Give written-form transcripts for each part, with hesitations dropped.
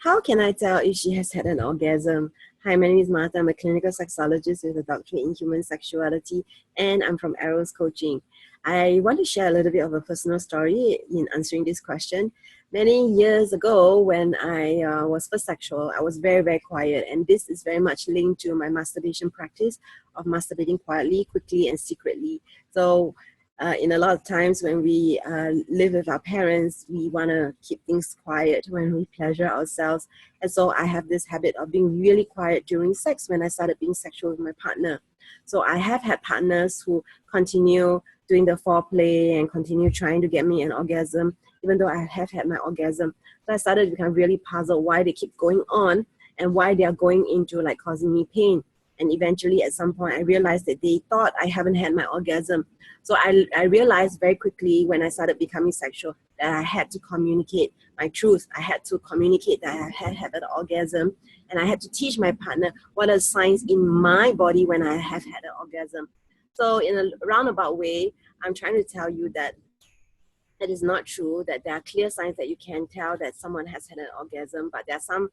How can I tell if she has had an orgasm? Hi, my name is Martha. I'm a clinical sexologist with a doctorate in human sexuality, and I'm from Eros Coaching. I want to share a little bit of a personal story in answering this question. Many years ago, when I was first sexual, I was very, very quiet, and this is very much linked to my masturbation practice of masturbating quietly, quickly, and secretly. So in a lot of times when we live with our parents, we want to keep things quiet when we pleasure ourselves. And so I have this habit of being really quiet during sex when I started being sexual with my partner. So I have had partners who continue doing the foreplay and continue trying to get me an orgasm, even though I have had my orgasm. So I started to become really puzzled why they keep going on and why they are going into like causing me pain. And eventually at some point I realized that they thought I haven't had my orgasm. So I realized very quickly when I started becoming sexual that I had to communicate my truth. I had to communicate that I had had an orgasm, and I had to teach my partner what are signs in my body when I have had an orgasm. So in a roundabout way, I'm trying to tell you that it is not true, that there are clear signs that you can tell that someone has had an orgasm, but there are some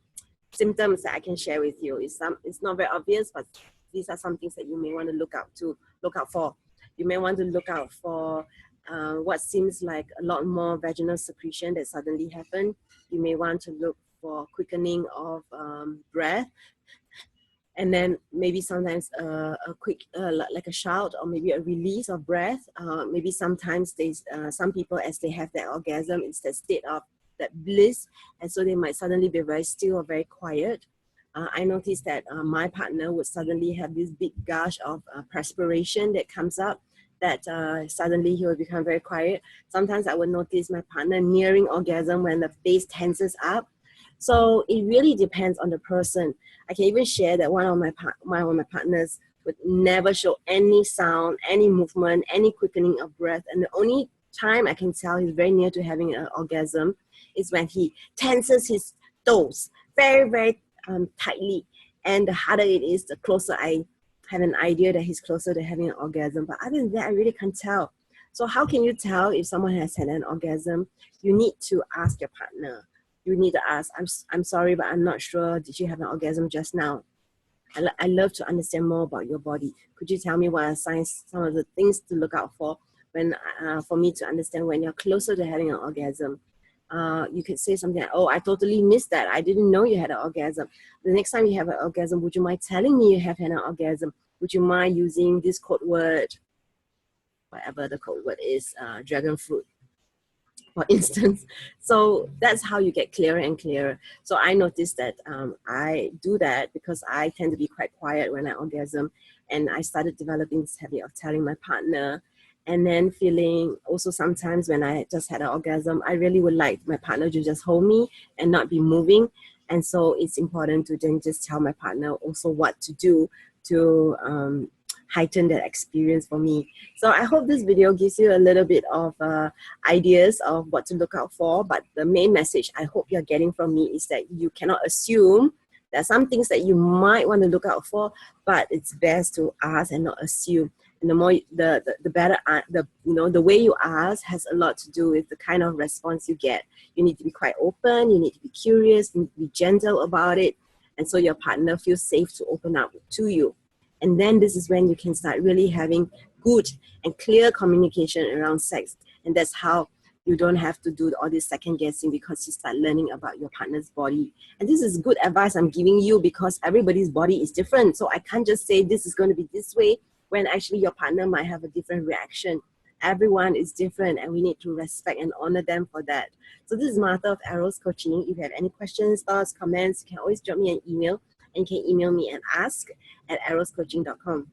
symptoms that I can share with you. It's not very obvious, but these are some things that you may want to look out for. You may want to look out for what seems like a lot more vaginal secretion that suddenly happened. You may want to look for quickening of breath, and then maybe sometimes a quick, like a shout, or maybe a release of breath. Maybe sometimes some people, as they have that orgasm, it's that state of that bliss, and so they might suddenly be very still or very quiet. I noticed that my partner would suddenly have this big gush of perspiration that comes up, that suddenly he will become very quiet. Sometimes I would notice my partner nearing orgasm when the face tenses up. So it really depends on the person. I can even share that one of my partners would never show any sound, any movement, any quickening of breath, and the only time I can tell he's very near to having an orgasm is when he tenses his toes very, very tightly. And the harder it is, the closer I have an idea that he's closer to having an orgasm. But other than that, I really can't tell. So how can you tell if someone has had an orgasm? You need to ask your partner. You need to ask, I'm sorry, but I'm not sure. Did you have an orgasm just now? I love to understand more about your body. Could you tell me what are signs, some of the things to look out for when for me to understand when you're closer to having an orgasm? You could say something like, oh, I totally missed that. I didn't know you had an orgasm. The next time you have an orgasm, would you mind telling me you have had an orgasm? Would you mind using this code word, whatever the code word is, dragon fruit, for instance? So that's how you get clearer and clearer. So I noticed that I do that because I tend to be quite quiet when I orgasm, and I started developing this habit of telling my partner. And then feeling also sometimes when I just had an orgasm, I really would like my partner to just hold me and not be moving. And so it's important to then just tell my partner also what to do to heighten that experience for me. So I hope this video gives you a little bit of ideas of what to look out for. But the main message I hope you're getting from me is that you cannot assume. There are some things that you might want to look out for, but it's best to ask and not assume. And the more, the better, the way you ask has a lot to do with the kind of response you get. You need to be quite open. You need to be curious. You need to be gentle about it. And so your partner feels safe to open up to you. And then this is when you can start really having good and clear communication around sex. And that's how you don't have to do all this second guessing, because you start learning about your partner's body. And this is good advice I'm giving you because everybody's body is different. So I can't just say this is going to be this way when actually your partner might have a different reaction. Everyone is different, and we need to respect and honor them for that. So this is Martha of Eros Coaching. If you have any questions, thoughts, comments, you can always drop me an email, and you can email me and ask@eroscoaching.com.